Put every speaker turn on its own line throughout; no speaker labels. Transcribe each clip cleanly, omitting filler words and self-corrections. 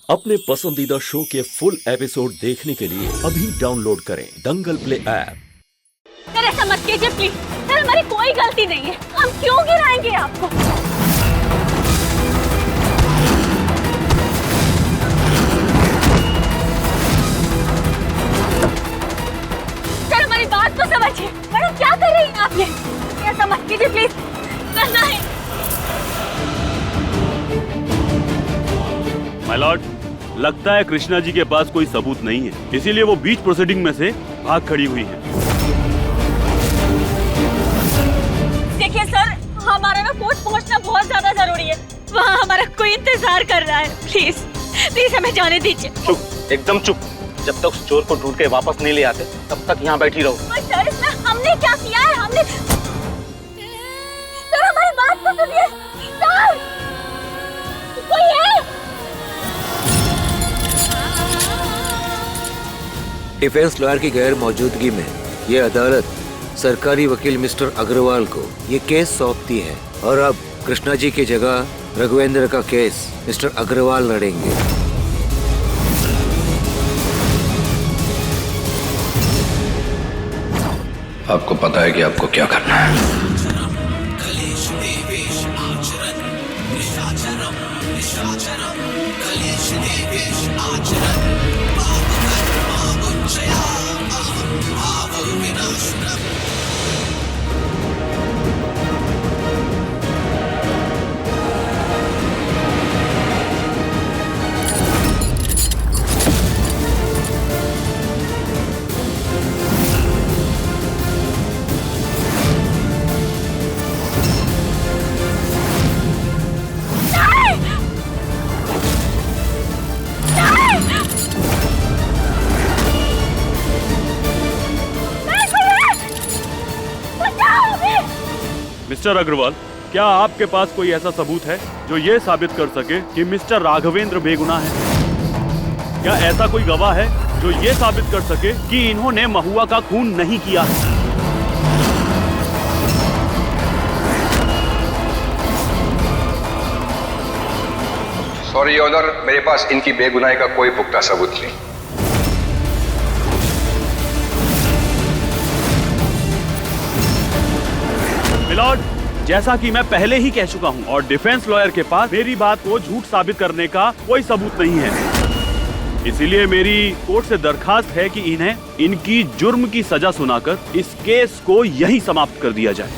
अपने पसंदीदा शो के फुल एपिसोड देखने के लिए अभी डाउनलोड करें दंगल प्ले ऐप।
सर ऐसा मत कीजिए प्लीज। सर हमारी कोई गलती नहीं है, हम क्यों गिराएंगे आपको? सर हमारी बात तो समझिए। मैडम क्या कर रही हैं आप ये? ऐसा मत कीजिए प्लीज। नहीं
माय लॉर्ड, लगता है कृष्णा जी के पास कोई सबूत नहीं है, इसीलिए वो बीच प्रोसीडिंग में से भाग खड़ी हुई है।
देखिए सर, हमारा ना कोर्ट पहुंचना बहुत ज्यादा जरूरी है। वहाँ हमारा कोई इंतजार कर रहा है। प्लीज प्लीज हमें जाने दीजिए।
चुप, एकदम चुप। जब तक उस चोर को ढूंढ के वापस नहीं ले आते तब तक यहाँ बैठी रहो।
सर इसमें हमने क्या किया है? हमने सर हमारी बात तो सुनिए। सर कोई है?
डिफेंस लॉयर की गैर मौजूदगी में ये अदालत सरकारी वकील मिस्टर अग्रवाल को ये केस सौंपती है और अब कृष्णा जी की जगह रघुवेंद्र का केस मिस्टर अग्रवाल लड़ेंगे।
आपको पता है कि आपको क्या करना है।
मिस्टर अग्रवाल, क्या आपके पास कोई ऐसा सबूत है जो ये साबित कर सके कि मिस्टर राघवेंद्र बेगुनाह है? क्या ऐसा कोई गवाह है जो ये साबित कर सके कि इन्होंने महुआ का खून नहीं किया है?
सॉरी ऑनर, मेरे पास इनकी बेगुनाही का कोई पुख्ता सबूत नहीं।
मिलॉर्ड, जैसा कि मैं पहले ही कह चुका हूं और डिफेंस लॉयर के पास मेरी बात को झूठ साबित करने का कोई सबूत नहीं है। इसीलिए मेरी कोर्ट से दरखास्त है कि इन्हें इनकी जुर्म की सजा सुनाकर इस केस को यहीं समाप्त कर दिया जाए।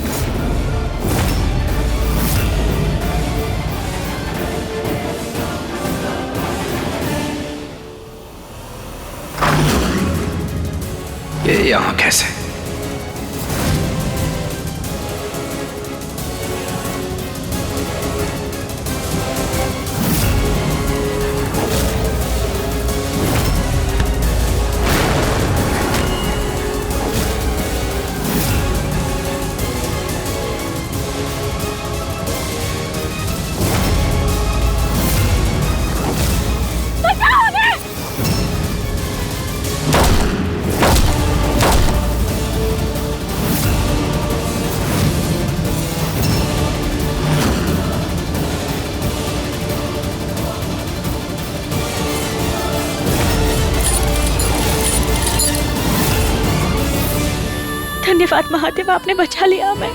ये यहाँ कैसे?
धन्यवाद महादेव, आपने बचा लिया हमें।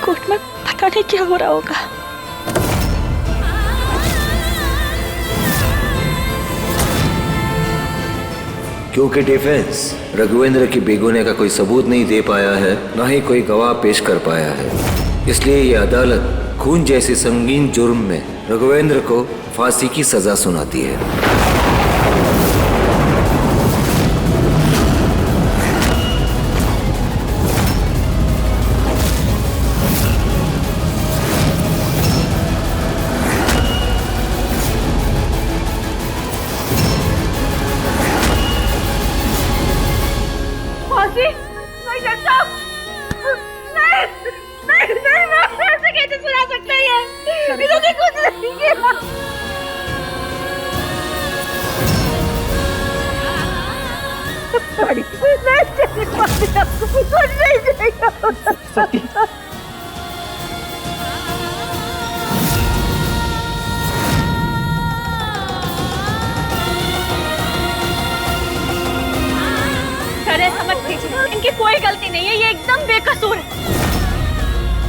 कोर्ट में पता नहीं क्या हो रहा होगा।
क्योंकि डिफेंस रघुवेंद्र की बेगुनाही का कोई सबूत नहीं दे पाया है, न ही कोई गवाह पेश कर पाया है, इसलिए ये अदालत खून जैसे संगीन जुर्म में रघुवेंद्र को फांसी की सजा सुनाती है।
सती,
कसूर है।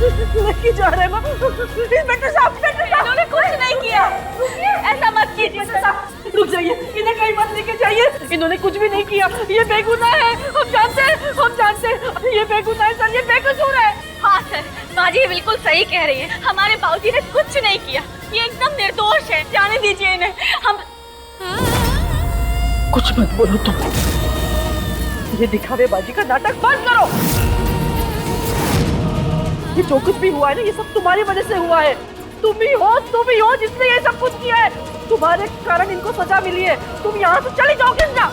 लेके जा रहे हैं इंस्पेक्टर साहब,
इन्होंने कुछ नहीं किया, ऐसा मत कीजिए सर।
रुक जाइए, इन्हें कहीं मत लेके जाइए, इन्होंने कुछ भी नहीं किया, ये बेगुनाह है, हम जानते हैं, ये बेगुनाह है सर, ये बेकसूर है।
हाँ सर, बाजी बिल्कुल सही कह रही है, हमारे बाबूजी ने कुछ नहीं किया, ये एकदम निर्दोष है, जाने दीजिए इन्हें। हम
कुछ मत बोलो तुम, ये दिखावेबाजी का नाटक बंद करो। ये जो कुछ भी हुआ है ना, ये सब तुम्हारी वजह से हुआ है। तुम ही हो जिसने ये सब कुछ किया है। तुम्हारे कारण इनको सजा मिली है। तुम यहाँ से चली जाओ किस ना।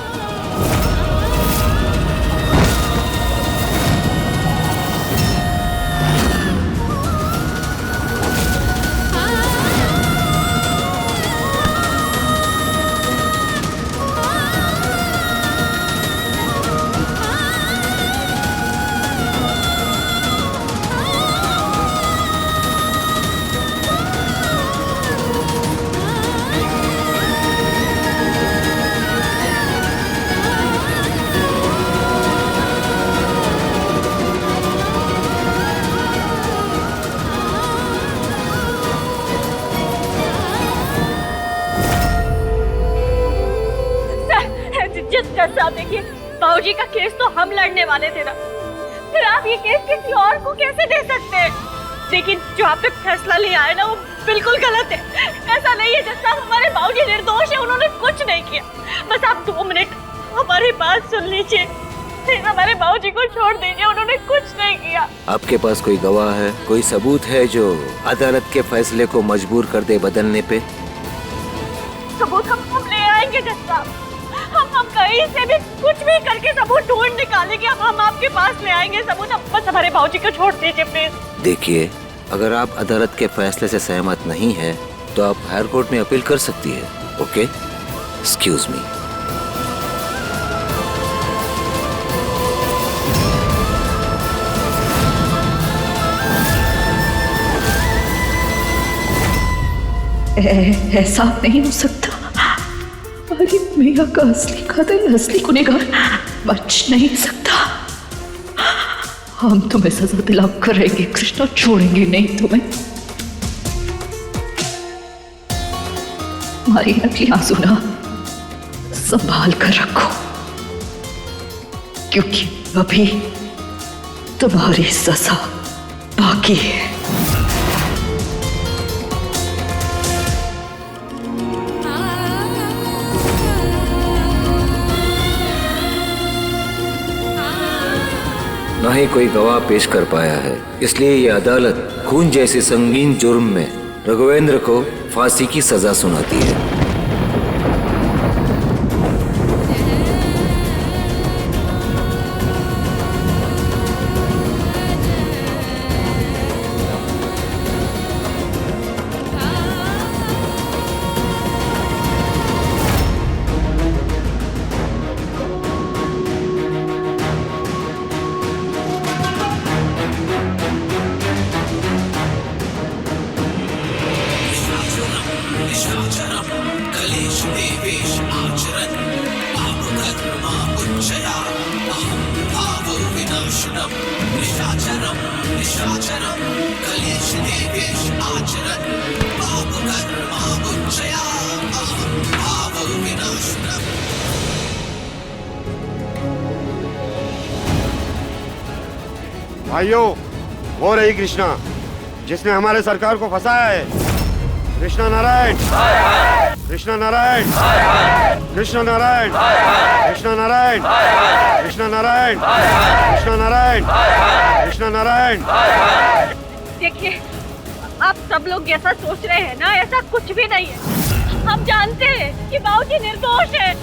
देखिए, बाबूजी का केस तो हम लड़ने वाले थे ना, फिर आप ये केस किसी और को कैसे दे सकते हैं? लेकिन जो आपने फैसला लिया है ना, वो बिल्कुल गलत है। ऐसा नहीं है जैसा हमारे बाबूजी निर्दोष है, उन्होंने कुछ नहीं किया। बस आप 2 मिनट हमारी बात सुन लीजिए, फिर हमारे बाबूजी को छोड़ दीजिए, उन्होंने कुछ नहीं किया। आपके
पास कोई गवाह है, कोई सबूत है जो अदालत के फैसले को मजबूर कर दे बदलने पे?
सबूत हम ले आएंगे जज साहब, हम कहीं से भी कुछ भी करके सबूत ढूंढ निकालेंगे। हम आपके पास ले आएंगे सबूत, बस हमारे बाबूजी को छोड़ दीजिए प्लीज।
देखिए, अगर आप अदालत के फैसले से सहमत नहीं है तो आप हायर कोर्ट में अपील कर सकती है। Okay, excuse me.
ऐसा नहीं हो सकता। अरे मिया का असली कातिल, असली गुनहगार बच नहीं सकता। हम तुम्हें सजा दिला करेंगे कृष्णा, छोड़ेंगे नहीं तुम्हें। हमारी नकली आंसू ना संभाल कर रखो, क्योंकि अभी तुम्हारी सजा बाकी है।
न ही कोई गवाह पेश कर पाया है, इसलिए ये अदालत खून जैसे संगीन जुर्म में रघुवेंद्र को फांसी की सजा सुनाती है।
भाइयों, वो रही कृष्णा जिसने हमारे सरकार को फंसाया है। कृष्णा नारायण, कृष्णा नारायण, कृष्णा नारायण, कृष्णा नारायण, कृष्णा नारायण, कृष्णा नारायण, कृष्णा नारायण।
देखिए, आप सब लोग ऐसा सोच रहे हैं ना, ऐसा कुछ भी नहीं है। हम जानते हैं कि बाबूजी निर्दोष है।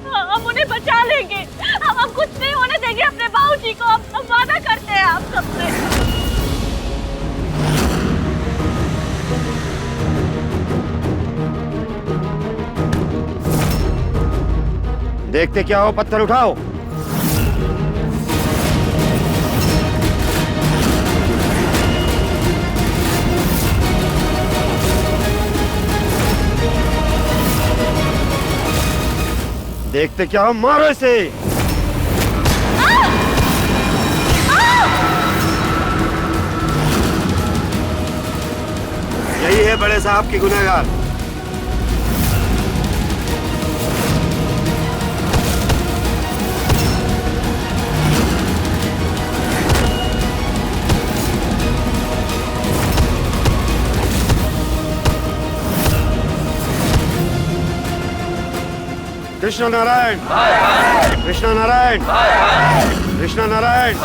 हम उन्हें बचा लेंगे, हम कुछ नहीं होने देंगे अपने बाबूजी को। हम वादा करते हैं आप सबसे।
देखते क्या हो, पत्थर उठाओ। देखते क्या हो, मारो इसे। यही है बड़े साहब की गुनहगार। कृष्ण नारायण, कृष्ण नारायण, कृष्ण नारायण।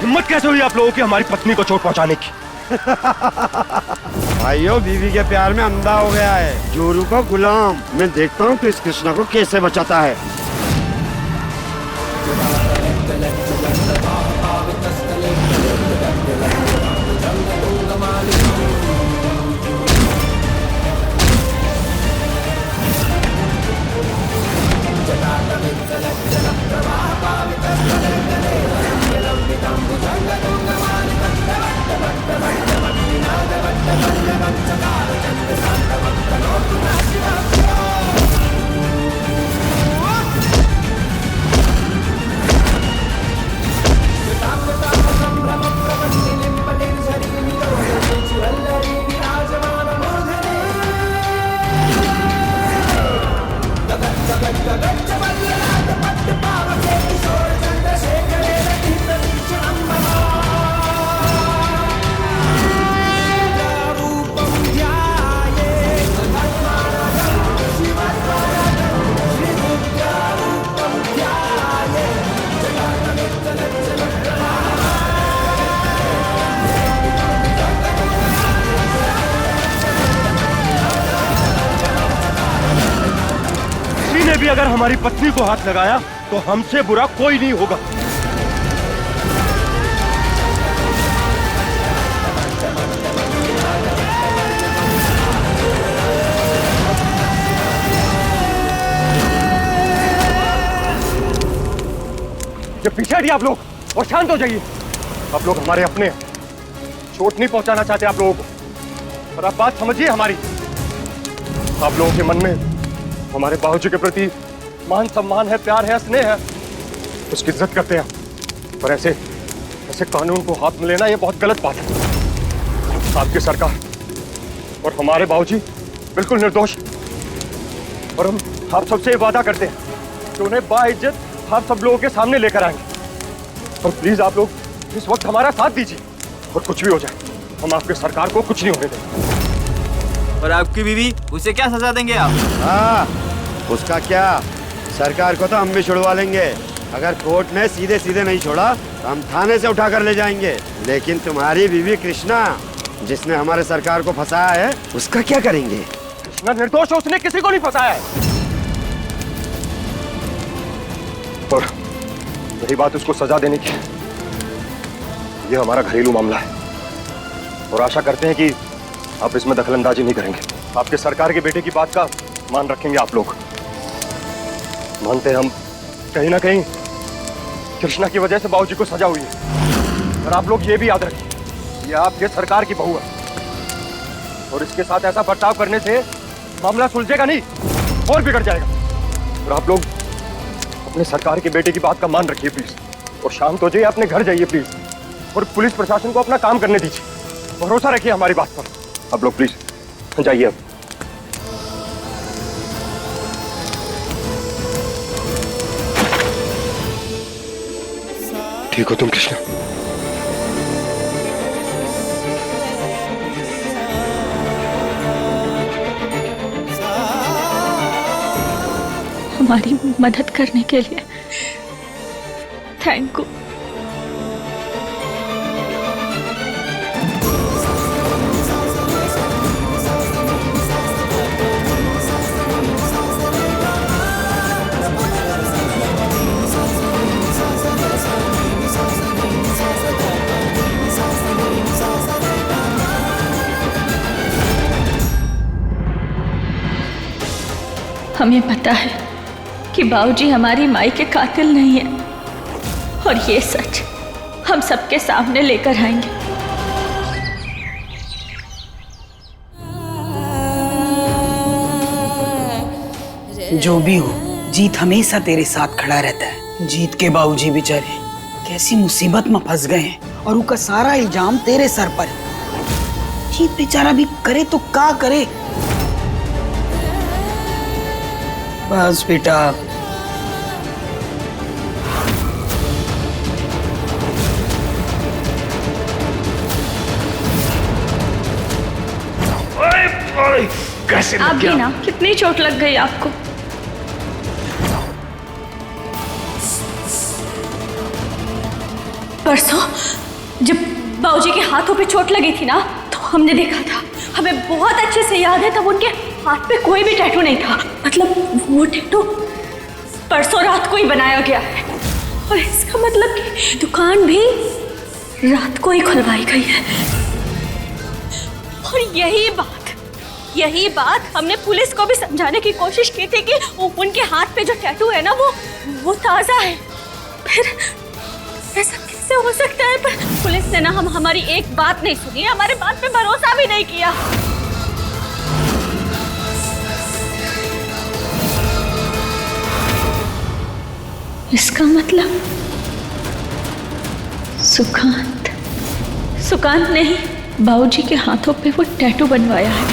हिम्मत कैसे हुई आप लोगों की हमारी पत्नी को चोट पहुंचाने की? भाइयों, बीवी के प्यार में अंधा हो गया है, जोरू को गुलाम। मैं देखता हूँ कि इस कृष्णा को कैसे बचाता है।
ने भी अगर हमारी पत्नी को हाथ लगाया तो हमसे बुरा कोई नहीं होगा। जब पीछे हटिए आप लोग और शांत हो जाइए। आप लोग हमारे अपने हैं, चोट नहीं पहुंचाना चाहते आप लोगों को। और आप बात समझिए हमारी, आप लोगों के मन में हमारे बाबूजी के प्रति मान सम्मान है, प्यार है, स्नेह है, उसकी इज्जत करते हैं। पर ऐसे कानून को हाथ में लेना ये बहुत गलत बात है। आपकी सरकार और हमारे बाबूजी बिल्कुल निर्दोष, और हम आप सबसे ये वादा करते हैं कि उन्हें बाइज्जत आप सब लोगों के सामने लेकर आएंगे। और प्लीज आप लोग इस वक्त हमारा साथ दीजिए, और कुछ भी हो जाए हम आपकी सरकार को कुछ नहीं होने देंगे।
और आपकी बीवी, उसे क्या सजा देंगे आप?
हाँ, उसका क्या, सरकार को तो हम भी छुड़वा लेंगे। अगर कोर्ट ने सीधे सीधे नहीं छोड़ा तो हम थाने से उठा कर ले जाएंगे। लेकिन तुम्हारी बीवी कृष्णा, जिसने हमारे सरकार को फंसाया है, उसका क्या करेंगे?
कृष्णा निर्दोष है, उसने किसी को नहीं फंसाया है। और यही बात उसको सजा देने की, ये हमारा घरेलू मामला है, और आशा करते हैं कि आप इसमें दखलंदाजी नहीं करेंगे। आपके सरकार के बेटे की बात का मान रखेंगे आप लोग। मानते हैं हम कहीं ना कहीं कृष्णा की वजह से बाबूजी को सजा हुई है, और आप लोग ये भी याद रखिए, ये आपके सरकार की बहू है, और इसके साथ ऐसा बर्ताव करने से मामला सुलझेगा नहीं और बिगड़ जाएगा। और आप लोग अपने सरकार के बेटे की बात का मान रखिए प्लीज, और शांत हो जाइए, अपने घर जाइए प्लीज, और पुलिस प्रशासन को अपना काम करने दीजिए। भरोसा रखिए हमारी बात पर। आप लोग प्लीज जाइए अब। ठीक हो तुम कृष्णा?
हमारी मदद करने के लिए थैंक यू। हमें पता है कि बाबूजी हमारी माई के कातिल नहीं है, और ये सच हम सबके सामने लेकर आएंगे।
जो भी हो, जीत हमेशा तेरे साथ खड़ा रहता है। जीत के बाबूजी बेचारे कैसी मुसीबत में फंस गए हैं, और उसका सारा इल्जाम तेरे सर पर है। जीत बेचारा भी करे तो क्या करे। बस बेटा,
कैसे आप भी ना, कितनी चोट लग गई आपको?
परसों जब बाबूजी के हाथों पे चोट लगी थी ना, तो हमने देखा था, हमें बहुत अच्छे से याद है, तब उनके हाथ पे कोई भी टैटू नहीं था। मतलब वो टैटू परसों रात को ही बनाया गया है, और इसका मतलब कि दुकान भी रात को ही खुलवाई गई है। और यही बात हमने पुलिस को भी समझाने की कोशिश की थी कि उनके हाथ पे जो टैटू है ना, वो ताजा है। फिर ऐसा कैसे हो सकता है? पर पुलिस ने ना हमारी एक बात नहीं सुनी, हमारे बात पे भरोसा भी नहीं किया।
इसका मतलब सुकांत ने ही बाबूजी के हाथों पे वो टैटू बनवाया है,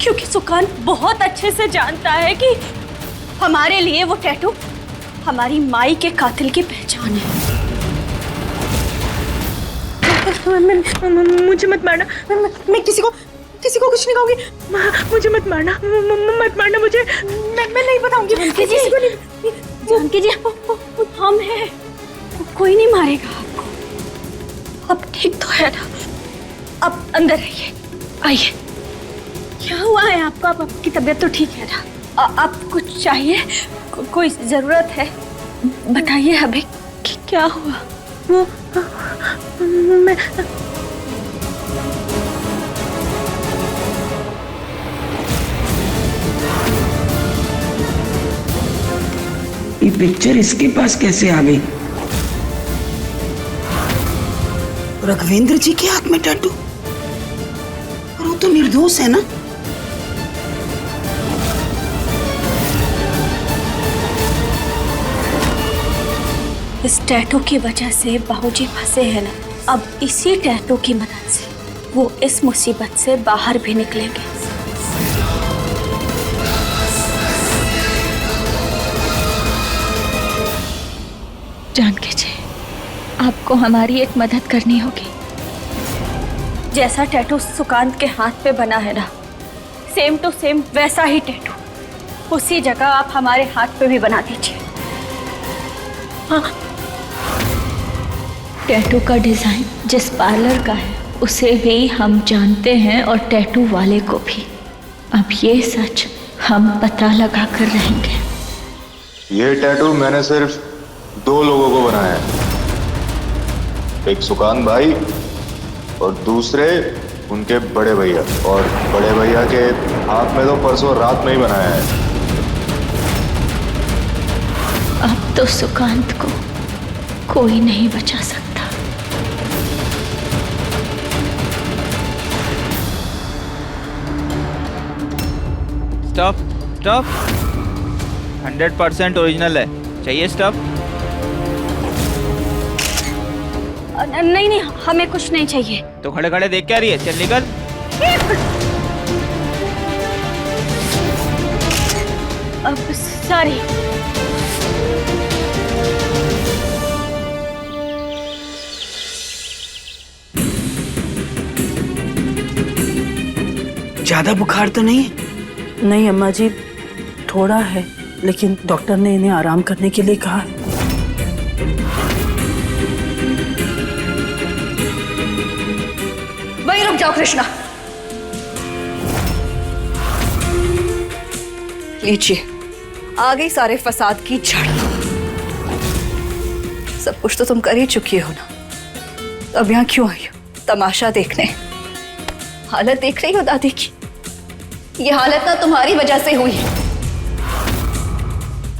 क्योंकि सुकांत बहुत अच्छे से जानता है कि हमारे लिए वो टैटू हमारी माई के कातिल की पहचान है।
मुझे मत मारना, मैं किसी को कुछ नहीं कहूंगी। मुझे मत मारना, मत मारना मुझे। मैं नहीं बताऊंगी किसी को नहीं।
जानकी जी, हम हैं, कोई नहीं मारेगा आपको। अब ठीक तो है ना? अब अंदर आइए। क्या हुआ है आपको? अब आपकी तबीयत तो ठीक है ना? आप कुछ चाहिए? कोई जरूरत है? बताइए अभी कि क्या हुआ?
मैं
ये पिक्चर इसके पास कैसे आ गई? रघुवेंद्र जी के हाथ में टैटू, और वो तो निर्दोष है ना?
इस टैटू की वजह से बाबूजी फंसे हैं ना, अब इसी टैटू की मदद से वो इस मुसीबत से बाहर भी निकलेंगे।
जानकी जी, आपको हमारी एक मदद करनी होगी।
जैसा टैटू सुकांत के हाथ पे बना है ना, सेम टू सेम वैसा ही टैटू उसी जगह आप हमारे हाथ पे भी बना दीजिए।
हाँ, टैटू का डिजाइन जिस पार्लर का है उसे भी हम जानते हैं, और टैटू वाले को भी। अब ये सच हम पता लगा कर रहेंगे।
ये टैटू मैंने सिर्फ 2 लोगों को बनाया है, एक सुकांत भाई और दूसरे उनके बड़े भैया, और बड़े भैया के हाथ में तो परसों रात में ही बनाया है।
अब तो सुकांत को कोई नहीं बचा सकता।
स्टॉप स्टॉप 100% ओरिजिनल है, चाहिए स्टॉप?
नहीं नहीं, हमें कुछ नहीं चाहिए।
तो खड़े खड़े देख क्या रही है, चल निकल।
सॉरी।
ज्यादा बुखार तो नहीं है?
नहीं अम्मा जी, थोड़ा है, लेकिन डॉक्टर ने इन्हें आराम करने के लिए कहा है।
वहीं रुक जाओ कृष्णा। लीजिए, आ गई सारे फसाद की जड़। सब कुछ तो तुम कर ही चुकी हो ना, तो अब यहाँ क्यों आई हो? तमाशा देखने? हालत देख रही हो दादी की? ये हालत ना तुम्हारी वजह से हुई है।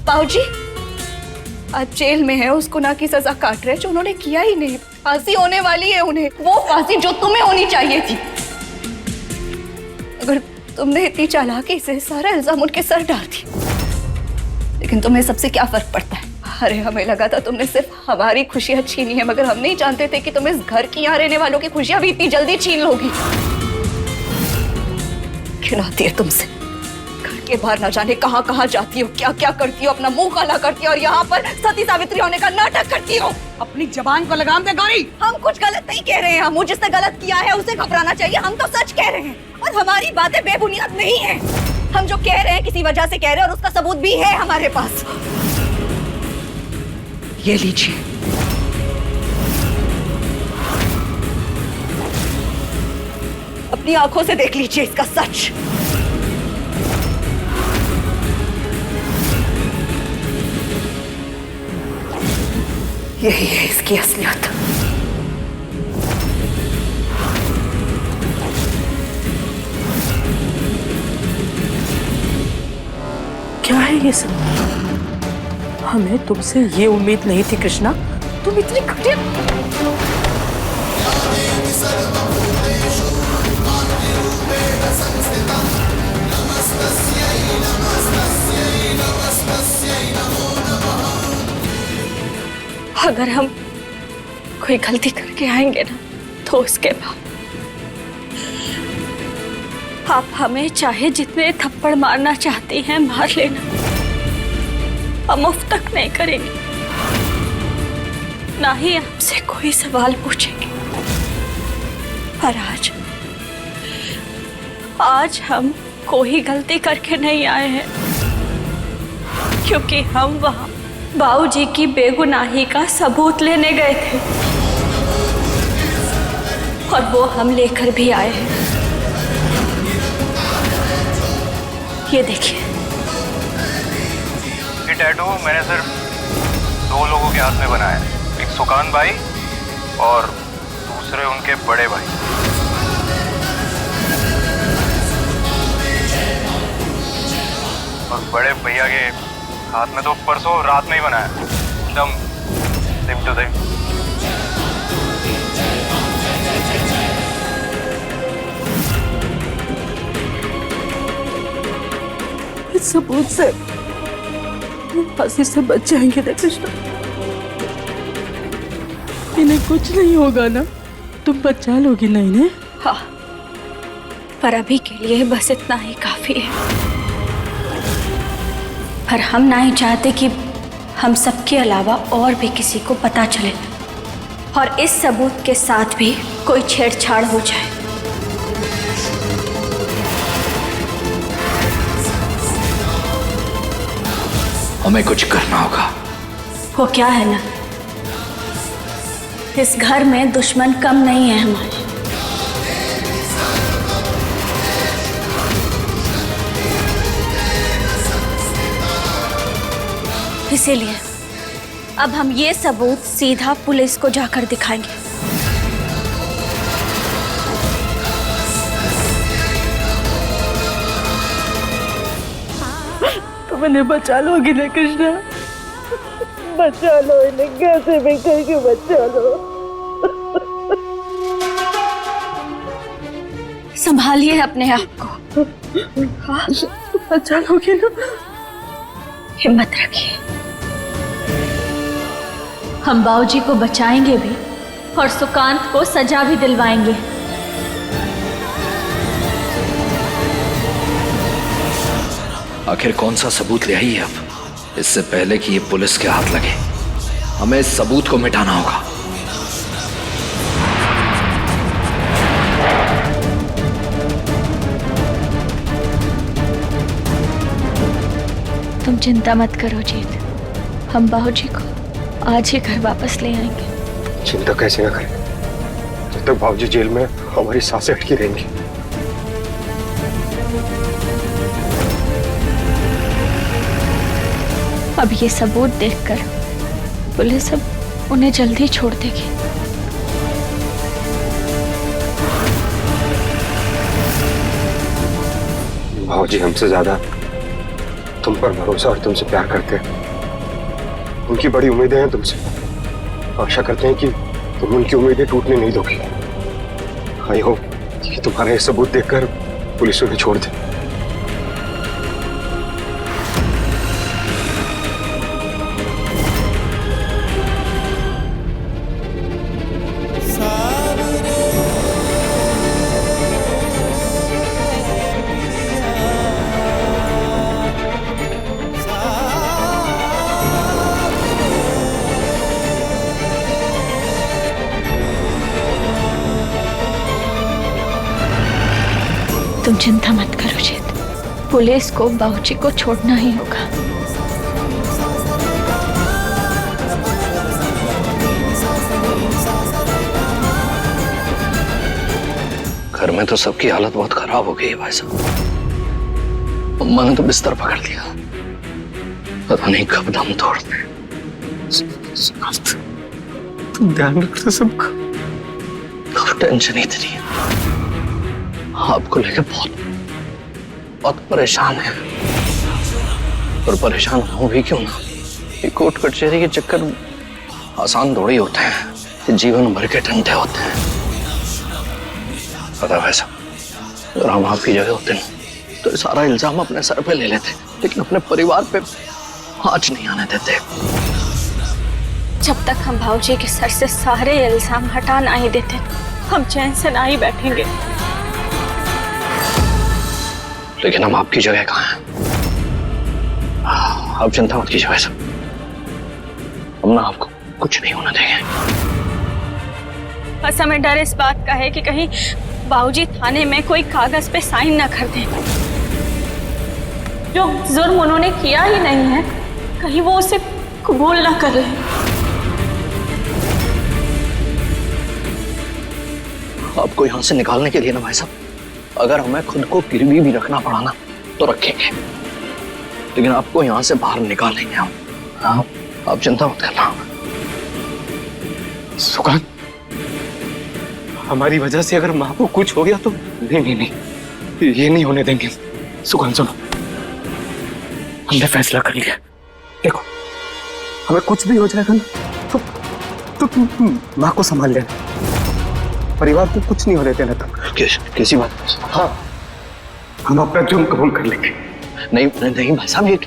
बाबूजी आज जेल में है, उसको ना की सजा काट रहे जो उन्होंने किया ही नहीं। फांसी होने वाली है उन्हें, वो फांसी जो तुम्हें होनी चाहिए थी। अगर तुमने इतनी चालाकी से सारा इल्जाम उनके सर डाल दिया, लेकिन तुम्हें सबसे क्या फर्क पड़ता है? अरे हमें लगा था तुमने सिर्फ हमारी खुशियां छीनी है, मगर हम नहीं जानते थे कि तुम इस घर की यहाँ रहने वालों की खुशियां भी इतनी जल्दी छीन लोगी। खिलाती है तुमसे, घर के बाहर ना जाने कहाँ कहाँ जाती हो, क्या क्या करती हो, अपना मुंह काला करती हो, और यहाँ पर सती सावित्री होने का नाटक करती हो।
अपनी जबान को लगाम दे गौरी।
हम कुछ गलत नहीं कह रहे हैं, हम जिसने गलत किया है उसे घबराना चाहिए। हम तो सच कह रहे हैं और हमारी बातें बेबुनियाद नहीं है। हम जो कह रहे हैं किसी वजह से कह रहे हैं और उसका सबूत भी है हमारे पास। ये लीजिए, अपनी आंखों से देख लीजिए इसका सच। यही है इसकी असलियत।
क्या है ये सब? हमें तुमसे ये उम्मीद नहीं थी कृष्णा, तुम इतनी घटिया।
अगर हम कोई गलती करके आएंगे ना, तो उसके बाद आप हमें चाहे जितने थप्पड़ मारना चाहती हैं मार लेना, हम उफ तक नहीं करेंगे, ना ही आपसे कोई सवाल पूछेंगे। पर आज हम कोई गलती करके नहीं आए हैं, क्योंकि हम वहां बाबूजी की बेगुनाही का सबूत लेने गए थे और वो हम लेकर भी आए हैं। ये देखिए,
ये टैटू मैंने सिर्फ 2 लोगों के हाथ में बनाया है, एक सुकान भाई और दूसरे उनके बड़े भाई। और बड़े भैया के हाथ में तो परसों रात में ही बनाया, एकदम सेम टू सेम।
इस सबूत से फांसी से बच जाएंगे ना कृष्णा? इन्हें कुछ नहीं होगा ना? तुम बचा लोगी ना इन्हें?
हाँ, पर अभी के लिए बस इतना ही काफी है। पर हम नहीं चाहते कि हम सबके अलावा और भी किसी को पता चले और इस सबूत के साथ भी कोई छेड़छाड़ हो जाए।
हमें कुछ करना होगा।
वो क्या है ना, इस घर में दुश्मन कम नहीं है हमारे। इसीलिए अब हम ये सबूत सीधा पुलिस को जाकर दिखाएंगे।
तुम इन्हें बचा लोगी ना कृष्णा? बचा लो इन्हें, कैसे भी करके बचा लो।
संभालिए अपने आप को। हाँ?
अच्छा लोगे ना?
हिम्मत रखिए, हम बाबूजी को बचाएंगे भी और सुकांत को सजा भी दिलवाएंगे।
आखिर कौन सा सबूत ले आई है अब, इससे पहले कि ये पुलिस के हाथ लगे? हमें इस सबूत को मिटाना होगा।
तुम चिंता मत करो जीत, हम बाबूजी को आज ही घर वापस ले आएंगे।
चिंता कैसे ना करें, जब तक बाबूजी जेल में हमारी सांसें अटकी रहेंगी।
अब ये सबूत देखकर पुलिस अब उन्हें जल्दी छोड़ देगी।
बाबूजी हमसे ज्यादा तुम पर भरोसा और तुमसे प्यार करते हैं। उनकी बड़ी उम्मीदें हैं तुमसे। आशा करते हैं कि तुम उनकी उम्मीदें टूटने नहीं दोगे। आई होप कि तुम्हारा ये सबूत देखकर पुलिस उन्हें छोड़ दे।
तुम चिंता मत करो जीत, पुलिस को बाबूजी को छोड़ना ही होगा।
घर में तो सबकी हालत बहुत खराब हो गई है भाई साहब। अम्मा ने तो बिस्तर पकड़ लिया, पता नहीं कब दम तोड़ते।
तुम ध्यान रखना सबका।
टेंशन ही नहीं है, आपको लेकर बहुत परेशान है। और परेशान हो भी क्यों ना, ये कोर्ट कचहरी के चक्कर आसान थोड़ी होते हैं, ये जीवन भर के ठंडे होते हैं। पता है भाई साहब, अगर हम आपकी जगह होते ना तो सारा इल्जाम अपने सर पे ले लेते, लेकिन अपने परिवार पे आँच नहीं आने देते।
जब तक हम बाबूजी के सर से सारे इल्जाम हटा ना ही देते, हम चैन से ना ही बैठेंगे।
लेकिन हम आपकी जगह कहाँ हैं? आप चिंता मत कीजिए भाई साहब, हम ना आपको कुछ नहीं होने देंगे।
बस हमें डर इस बात का है कि कहीं बाबूजी थाने में कोई कागज पे साइन ना कर दें। जो जुर्म उन्होंने किया ही नहीं है, कहीं वो उसे कबूल ना कर ले।
आपको यहाँ से निकालने के लिए ना भाई साहब, अगर हमें खुद को गिरवी भी रखना पड़ा ना तो रखेंगे, लेकिन आपको यहाँ से बाहर निकालेंगे हम। आप चिंता मत करना।
सुकांत, हमारी वजह से अगर माँ को कुछ हो गया तो नहीं, ये नहीं होने देंगे। सुकांत सुनो, हमने फैसला कर लिया। देखो, हमें कुछ भी हो जाएगा ना तो तुम माँ को संभाल लेना, परिवार को कुछ नहीं होने देना। तुम
किसी बात?
हाँ, हम अपना जुर्म कबूल कर लेंगे।
नहीं भाई साहब, ये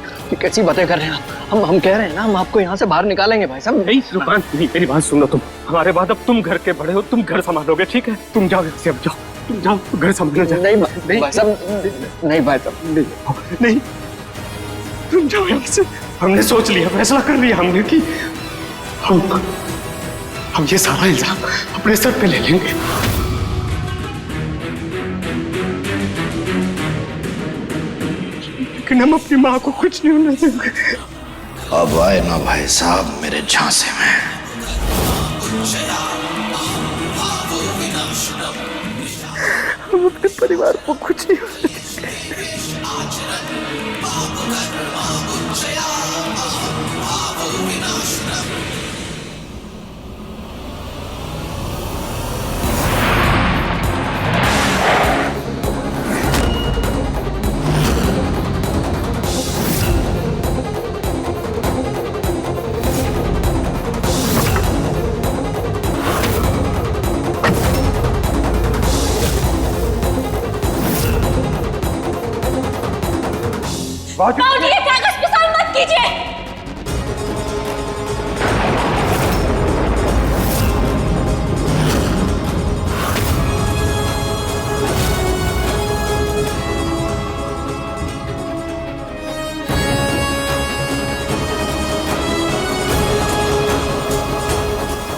कैसी बातें कर रहे हैं आप? हम कह रहे हैं ना, हम आपको यहाँ से बाहर निकालेंगे भाई साहब।
नहीं सुकांत, नहीं, मेरी बात सुनो। तुम हमारे बाद अब तुम घर के बड़े हो, तुम घर संभालोगे, ठीक है? तुम जाओ यहाँ से, अब जाओ, तुम जाओ, घर संभालो।
नहीं भाई साहब, नहीं भाई साहब,
नहीं, तुम जाओ यहाँ से। हमने सोच लिया, फैसला कर लिया हमने कि हम ये सारा इल्जाम अपने सर पे ले लेंगे। लेकिन हम अपनी माँ को कुछ नहीं होने देंगे।
अब आए ना भाई साहब मेरे झांसे में।
हम अपने परिवार को कुछ नहीं होने देंगे।
बाबूजी ये कागज पे साइन मत कीजिए।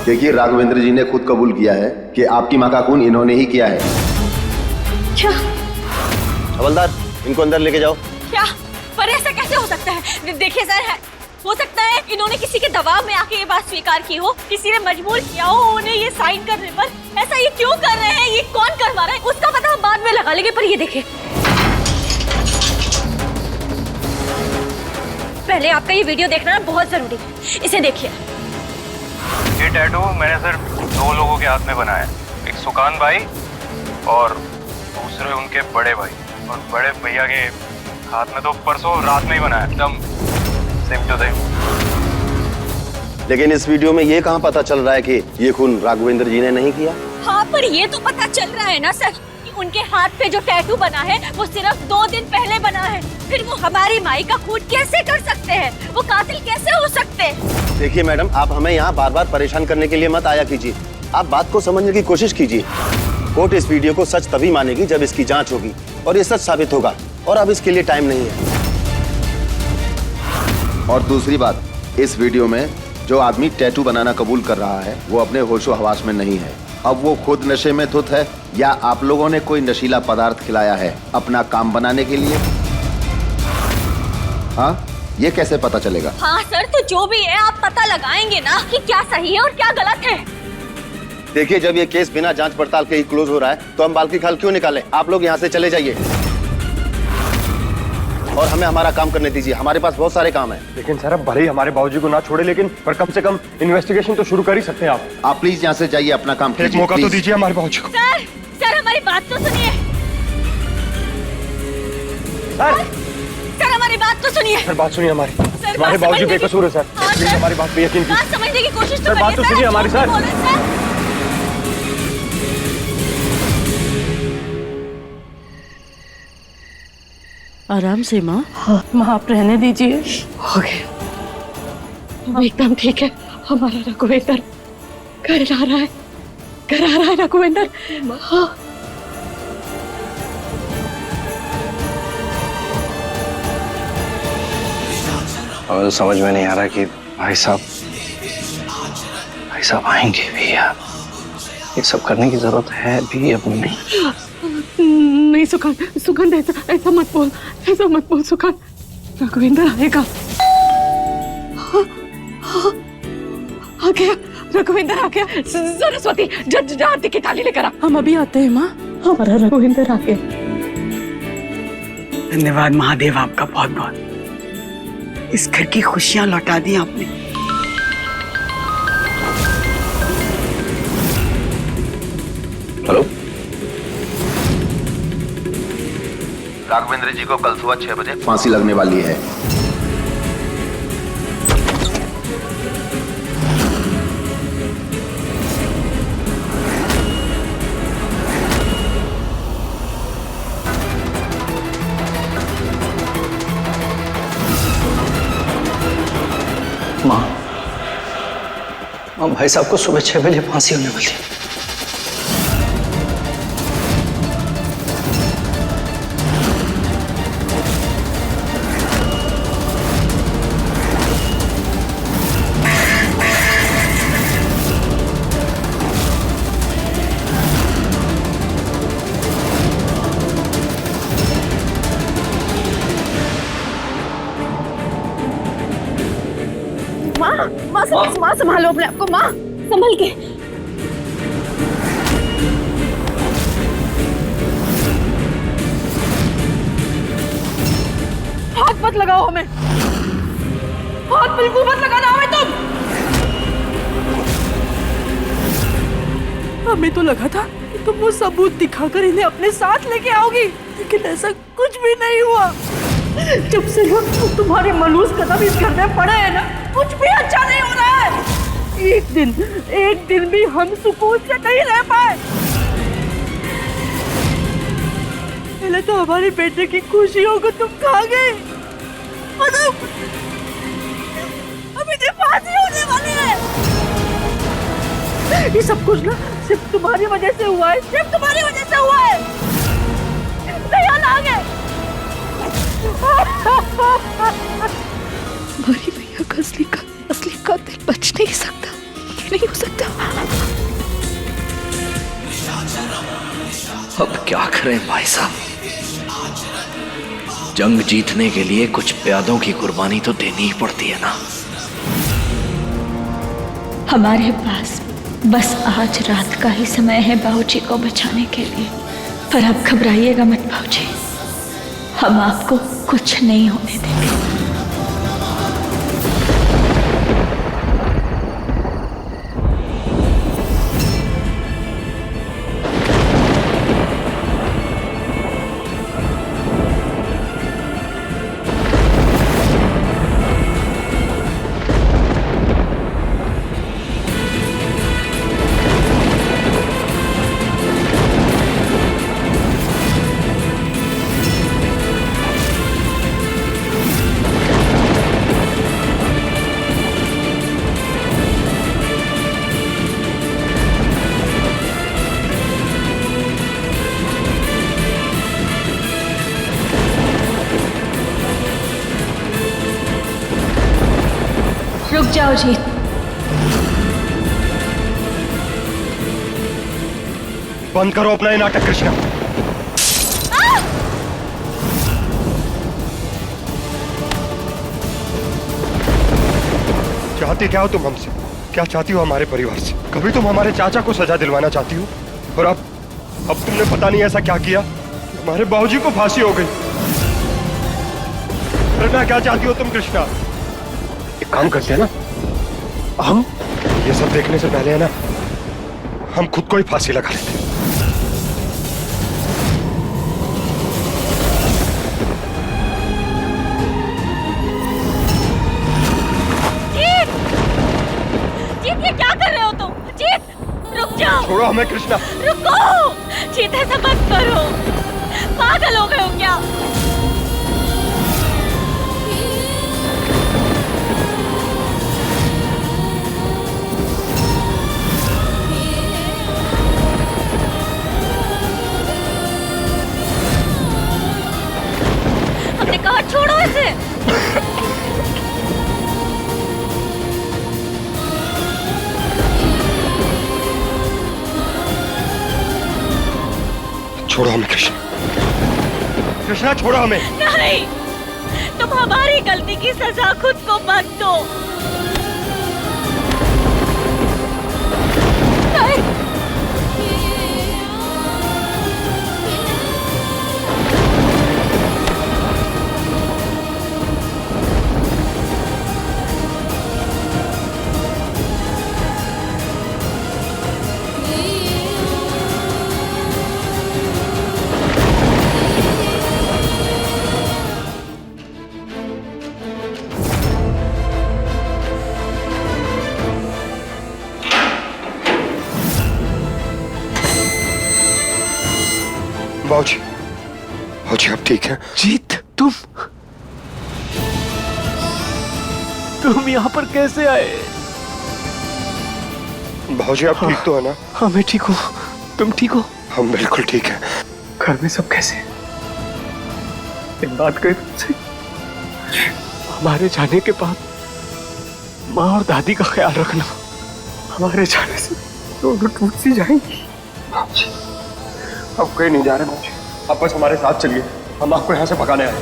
देखिए, राघवेंद्र जी ने खुद कबूल किया है कि आपकी मां का खून इन्होंने ही किया है।
क्या?
हवलदार, इनको अंदर लेके जाओ।
क्या? पर ऐसा कैसे हो सकता है? देखिए सर, हो सकता है इन्होंने किसी के दबाव में आके ये बात स्वीकार की हो, किसी ने मजबूर किया हो उन्हें ये साइन करने पर। ऐसा ये क्यों कर रहे हैं, ये कौन करवा रहा है, उसका पता हम बाद में लगा लेंगे। पर ये देखिए, पहले आपका ये वीडियो देखना बहुत जरूरी है, इसे देखिए।
ये टैटू मैंने सिर्फ 2 लोगों के हाथ में बनाया है, एक सुकान भाई और दूसरे उनके बड़े भाई। और बड़े भैया के हाथ में तो परसों रात में ही बनाया, एकदम सेम टू सेम।
लेकिन इस वीडियो में ये कहाँ पता चल रहा है कि ये खून राघवेंद्र जी ने नहीं किया?
हाँ, पर ये तो पता चल रहा है ना सर कि उनके हाथ पे जो टैटू बना है वो सिर्फ 2 दिन पहले बना है। फिर वो हमारी माई का खून कैसे कर सकते हैं? वो कातिल कैसे हो सकते हैं?
देखिए मैडम, आप हमें यहाँ बार बार परेशान करने के लिए मत आया कीजिए। आप बात को समझने की कोशिश कीजिए। कोर्ट इस वीडियो को सच तभी मानेगी जब इसकी जांच होगी और ये सच साबित होगा, और अब इसके लिए टाइम नहीं है।
और दूसरी बात, इस वीडियो में जो आदमी टैटू बनाना कबूल कर रहा है वो अपने होशो हवास में नहीं है। अब वो खुद नशे में धुत है या आप लोगों ने कोई नशीला पदार्थ खिलाया है अपना काम बनाने के लिए? हाँ, ये कैसे पता चलेगा?
हाँ सर, तो जो भी है आप पता लगाएंगे ना कि क्या सही है और क्या गलत है।
देखिए, जब ये केस बिना जांच पड़ताल के ही क्लोज हो रहा है तो हम बाल की खाल क्यों निकालें? आप लोग यहाँ से चले जाइए और हमें हमारा काम करने दीजिए। हमारे पास बहुत सारे काम हैं।
लेकिन सर, अब भले ही हमारे बाबूजी को ना छोड़े, लेकिन पर कम से कम इन्वेस्टिगेशन तो शुरू कर ही सकते हैं
आप प्लीज यहाँ से जाइए, अपना काम कीजिए।
एक मौका तो दीजिए हमारे बाबूजी को।
सर हमारी बात तो सुनिए। सर हमारी बात तो सुनिए।
सर बात सुनिए हमारी। हमारे बाबूजी बेकसूर है सर, प्लीज हमारी बात पे यकीन कीजिए।
बात समझने की कोशिश
सर, बात तो सुनिए हमारी। सर
आराम से माँ। हाँ माँ, आप रहने दीजिए। हो गया, एकदम ठीक है। हमारा रघुवेंद्र घर आ रहा है, घर आ रहा है रघुवेंद्र। हाँ
और समझ में नहीं आ रहा कि भाई साहब आएंगे भी या ये सब करने की जरूरत है भी अब नहीं।
नहीं सुगंध, ऐसा मत बोल सुगंध। रघुवेंद्र आएगा। आ गया, रघुवेंद्र आ गया। सरस्वती आरती की थाली लेकर आ। हम अभी आते हैं माँ, हमारा रघुवेंद्र आ गया।
धन्यवाद महादेव आपका बहुत बहुत। इस घर की खुशियां लौटा दी आपने।
हेलो, राघवेंद्र जी को कल सुबह 6 बजे फांसी लगने वाली है।
माँ, भाई साहब को सुबह 6 बजे फांसी होने वाली है।
माँ संभालो अपने आपको। माँ संभल के।
हाथ मत लगाओ हमें, हाथ बिल्कुल मत लगाना हमें। हमें तो लगा था कि तुम वो सबूत दिखाकर इन्हें अपने साथ लेके आओगी, लेकिन ऐसा कुछ भी नहीं हुआ। जब से तुम्हारे मलूस कदम इस घर में पड़े हैं ना, कुछ भी अच्छा नहीं हो रहा है। एक दिन भी हम सुकून से नहीं रह पाए। पहले तो हमारे बेटे की खुशियों को तुम खा गए, मुझे फांसी होने वाली है। ये सब कुछ ना सिर्फ तुम्हारी वजह से हुआ है, सिर्फ तुम्हारी वजह से हुआ है। दयाल आ गए।
हमारी भैया का असली कातिल बच नहीं सकता, ये नहीं हो सकता।
अब क्या करें भाई साहब, जंग जीतने के लिए कुछ प्यादों की कुर्बानी तो देनी ही पड़ती है ना।
हमारे पास बस आज रात का ही समय है बाबूजी को बचाने के लिए। पर आप घबराइएगा मत बाबूजी, हम आपको कुछ नहीं होने देंगे। रुक जाओ जीत।
बंद करो अपना ये नाटक कृष्णा। चाहती क्या हो तुम हमसे? क्या चाहती हो हमारे परिवार से? कभी तुम हमारे चाचा को सजा दिलवाना चाहती हो और अब तुमने पता नहीं ऐसा क्या किया, हमारे बाबूजी को फांसी हो गई। करना क्या चाहती हो तुम कृष्णा? एक काम करते हैं ना, हम ये सब देखने से पहले है ना, हम खुद को ही फांसी लगा लेते हैं।
जीत! जीत, ये क्या कर रहे हो तुम? जीत, रुक जाओ।
छोड़ो हमें कृष्णा।
रुको, जीत ऐसा मत करो। पागल हो गए हो क्या? हमने कहा छोड़ो इसे।
छोड़ो हमें कृष्णा। कृष्णा छोड़ो हमें।
नहीं, तुम हमारी गलती की सजा खुद को मत दो। नहीं।
बाबूजी, बाबूजी आप ठीक हैं?
जीत, तुम यहाँ पर कैसे आए?
बाबूजी आप ठीक तो है ना?
हाँ मैं ठीक हूँ, तुम ठीक हो?
हम बिल्कुल ठीक हैं।
घर में सब कैसे?
एक बात कही तुमसे,
हमारे जाने के बाद माँ और दादी का ख्याल रखना।
हमारे जाने से दोनों टूट सी जाएंगी। बाबूजी अब कहीं नहीं जा रहे बाबूजी, आप बस हमारे साथ चलिए, हम आपको यहाँ से भगाने आए।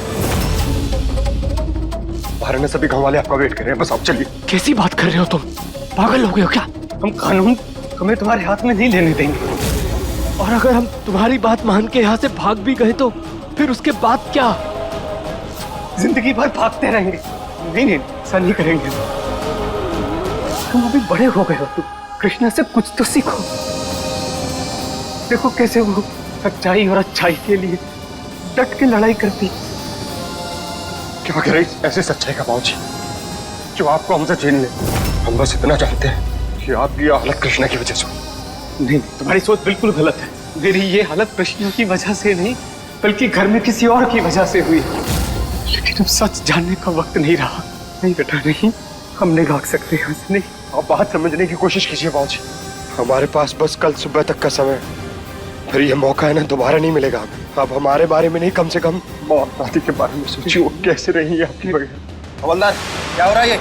बाहर में सभी गांव वाले आपका वेट कर रहे हैं, बस आप चलिए।
कैसी बात कर रहे हो तुम? पागल हो गए हो क्या?
हम कानून हमें तुम्हारे हाथ में नहीं लेने देंगे।
और अगर हम तुम्हारी बात मान के यहाँ से भाग भी गए तो फिर उसके बाद क्या?
जिंदगी भर भागते रहेंगे। नहीं नहीं, ऐसा नहीं करेंगे। तुम अभी बड़े हो गए हो, तुम कृष्णा से कुछ तो सीखो। देखो कैसे वो सच्चाई और अच्छाई के लिए डट के लड़ाई करती। क्या करे ऐसे सच्चाई का बाबूजी जो आपको हमसे छीन ले। हम बस इतना चाहते हैं कि आपकी ये हालत कृष्णा की वजह से। नहीं, तुम्हारी सोच बिल्कुल गलत है। मेरी ये हालत कृष्णा की वजह से नहीं, बल्कि घर में किसी और की वजह से हुई। लेकिन अब सच जानने का वक्त नहीं रहा। नहीं बेटा नहीं, हम नहीं भाग सकते यहाँ से। नहीं, आप बात समझने की कोशिश कीजिए बाबूजी। हमारे पास बस कल सुबह तक का समय, फिर ये मौका है ना दोबारा नहीं मिलेगा हमें। अब हमारे बारे में नहीं, कम से कम मौत नाती के बारे में सोचिए, वो कैसे रही है आपकी बगैर।
हवलदार क्या हो रहा है ये?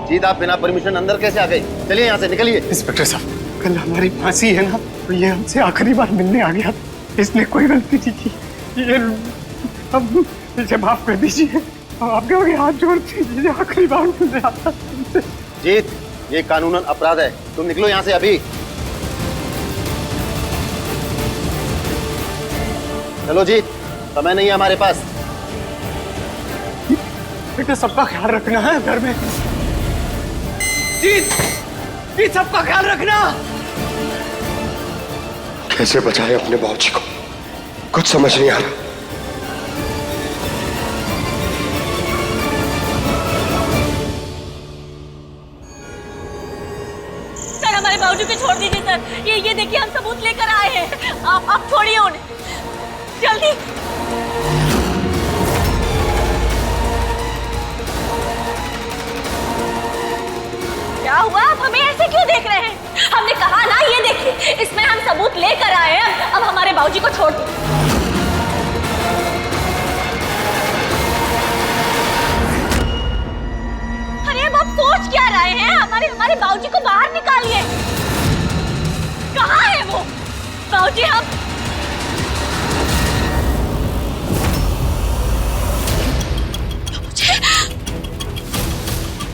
जीत आप बिना परमिशन अंदर कैसे आ गए? चलिए यहाँ से निकलिए।
इंस्पेक्टर साहब, कल हमारी फांसी है ना, तो ये हमसे आखिरी बार मिलने आ गया। इसने कोई गलती नहीं की। ये अब इसे माफ कर दीजिए। आपके आगे हाथ जोड़ दीजिए, आखिरी बार मिलने आता।
जीत, ये कानूनन अपराध है, तुम निकलो यहाँ से अभी। चलो जीत, समय नहीं है हमारे पास।
बेटा सबका ख्याल रखना है घर में। जीत, जीत सबका ख्याल रखना। कैसे बचाए अपने बाबूजी को, कुछ समझ नहीं आ रहा।
सर हमारे बाबूजी को छोड़ दीजिए सर। ये देखिए हम सबूत लेकर आए हैं। आप छोड़िए उन्हें जल्दी। क्या हुआ? आप हमें ऐसे क्यों देख रहे हैं? हमने कहा ना, ये देखिए इसमें हम सबूत लेकर आए हैं। अब हमारे बाबूजी को छोड़ दो। अरे अब आप सोच क्या रहे हैं? हमारे बाबूजी को बाहर निकालिए। कहाँ है वो बाबूजी? हम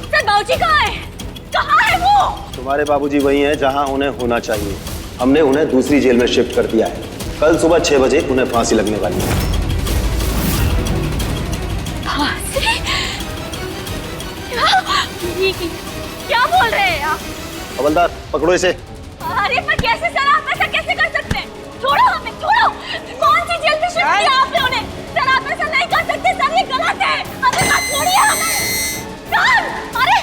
सर बाबूजी कहाँ है? कहाँ है वो?
तुम्हारे बाबूजी वही हैं जहां उन्हें होना चाहिए। हमने उन्हें दूसरी जेल में शिफ्ट कर दिया है। कल सुबह 6 बजे उन्हें फांसी लगने वाली है।
फांसी? क्या बोल रहे हैं आप?
हवलदार पकड़ो इसे।
अरे पर कैसे सर, आप ऐसा कैसे कर सकते हैं? छोड़ो हमें, छोड़ो। कौन सी जेल में शिफ्ट किया आपने उन्हें? सर आप ऐसा नहीं कर सकते सर, ये गलत है। हमें मत छोड़िए हमें सर। अरे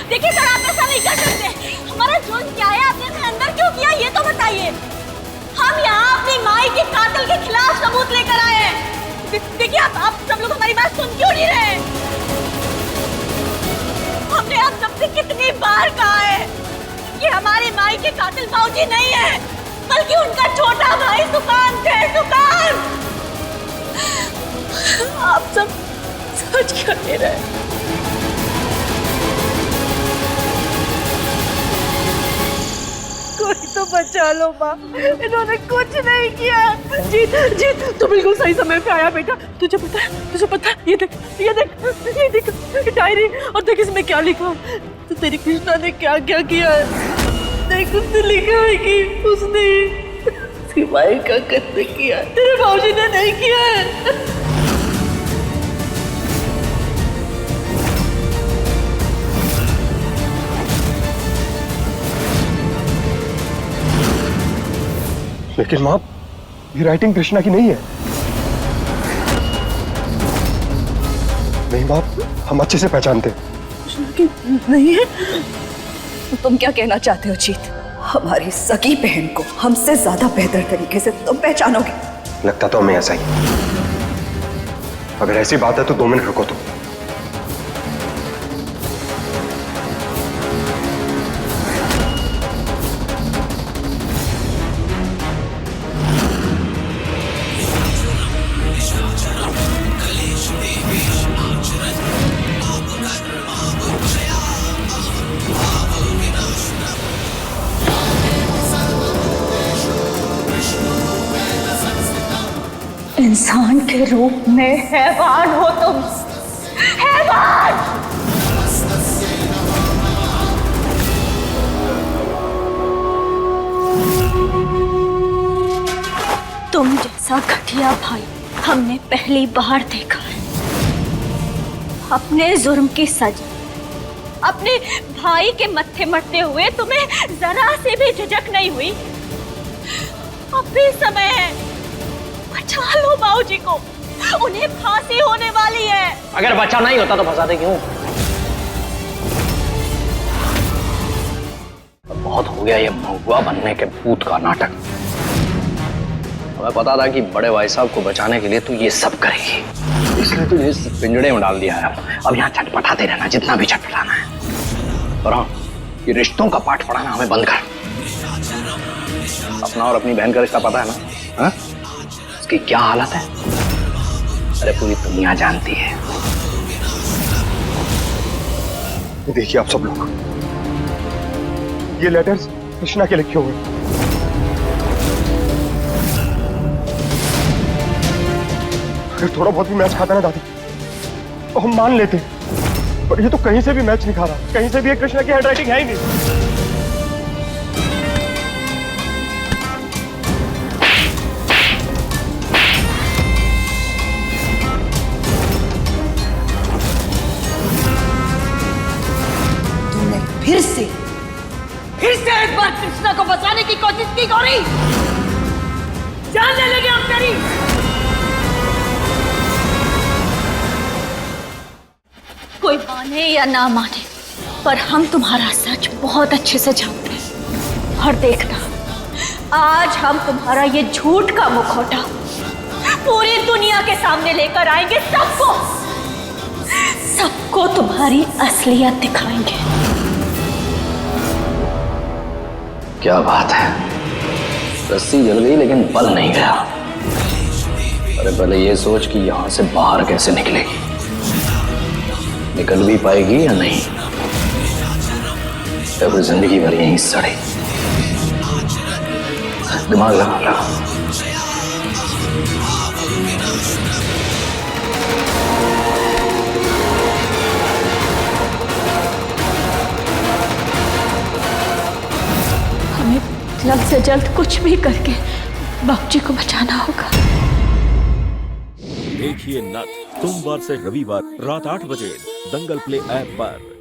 देखिए सर आप ऐसा नहीं कर सकते। हमारा जुर्म क्या है? आपने हमें अंदर क्यों किया ये तो बताइए। हम यहाँ अपनी माई के कातिल के खिलाफ सबूत लेकर आए हैं। देखिए आप सब लोग हमारी बात सुन क्यों नहीं रहे? हमने आप सबसे कितनी बार कहा है कि हमारी माई के कातिल बाबूजी नहीं है, बल्कि उनका छोटा भाई सुकान थे। सुकान, आप सब सच क्यों नहीं रहे?
कोई तो बचा लो माँ, इन्होंने कुछ नहीं किया। जीत, जीत तू बिल्कुल सही समय पे आया बेटा। तुझे पता है? ये देख डायरी, और देख इसमें क्या लिखा है। तो तेरी कृष्णा ने क्या क्या किया है। देख उसने लिखा है कि उसने सिवाय का कत्ल किया, तेरे बाबूजी ने नहीं किया है।
लेकिन माँ, ये राइटिंग कृष्णा की नहीं है। नहीं माँ, हम अच्छे से पहचानते हैं।
कृष्णा की नहीं है?
तुम क्या कहना चाहते हो जीत? हमारी सगी बहन को हमसे ज्यादा बेहतर तरीके से तुम पहचानोगे।
लगता तो हमें ऐसा ही। अगर ऐसी बात है तो 2 मिनट रुको तुम।
इंसान के रूप में हैवान हो तुम, हैवान। तुम जैसा घटिया भाई हमने पहली बार देखा है। अपने जुर्म की सजा अपने भाई के मत्थे मरते हुए तुम्हें जरा से भी झिझक नहीं हुई। अब भी समय है, बचा लो बाबूजी को, उन्हें फांसी होने वाली है।
अगर बचा नहीं होता तो फंसाते क्यों? बहुत हो गया ये महुआ बनने के भूत का नाटक। हमें पता था कि बड़े भाई साहब को बचाने के लिए तू ये सब करेगी, इसलिए तुझे इस पिंजड़े में डाल दिया है। अब यहाँ छटपटाते रहना जितना भी छटपटाना है। और हाँ, ये रिश्तों का पाठ पढ़ाना हमें बंद कर। अपना और अपनी बहन का रिश्ता पता है ना? हाँ? उसकी क्या हालत है अरे पूरी दुनिया जानती है।
देखिए आप सब लोग, ये लेटर्स कृष्णा के लिखे हुए। अगर थोड़ा बहुत भी मैच खाता ना दादी तो हम मान लेते, पर ये तो कहीं से भी मैच नहीं खा रहा, कहीं से भी ये कृष्णा की हैंडराइटिंग है ही नहीं।
फिर से एक बार कृष्णा को बचाने की कोशिश की गौरी। जान ले लेंगे हम तेरी।
कोई माने या ना माने, पर हम तुम्हारा सच बहुत अच्छे से जानते हैं। और देखना, आज हम तुम्हारा ये झूठ का मुखौटा पूरी दुनिया के सामने लेकर आएंगे। सबको तुम्हारी असलियत दिखाएंगे।
क्या बात है, रस्सी जल गई लेकिन बल नहीं गया। अरे पहले ये सोच कि यहां से बाहर कैसे निकलेगी, निकल भी पाएगी या नहीं, या फिर जिंदगी भर यहीं सड़े। दिमाग लगा।
जल्द से जल्द कुछ भी करके बाबूजी को बचाना होगा।
देखिए नथ सोमवार से रविवार रात 8 बजे दंगल प्ले ऐप पर।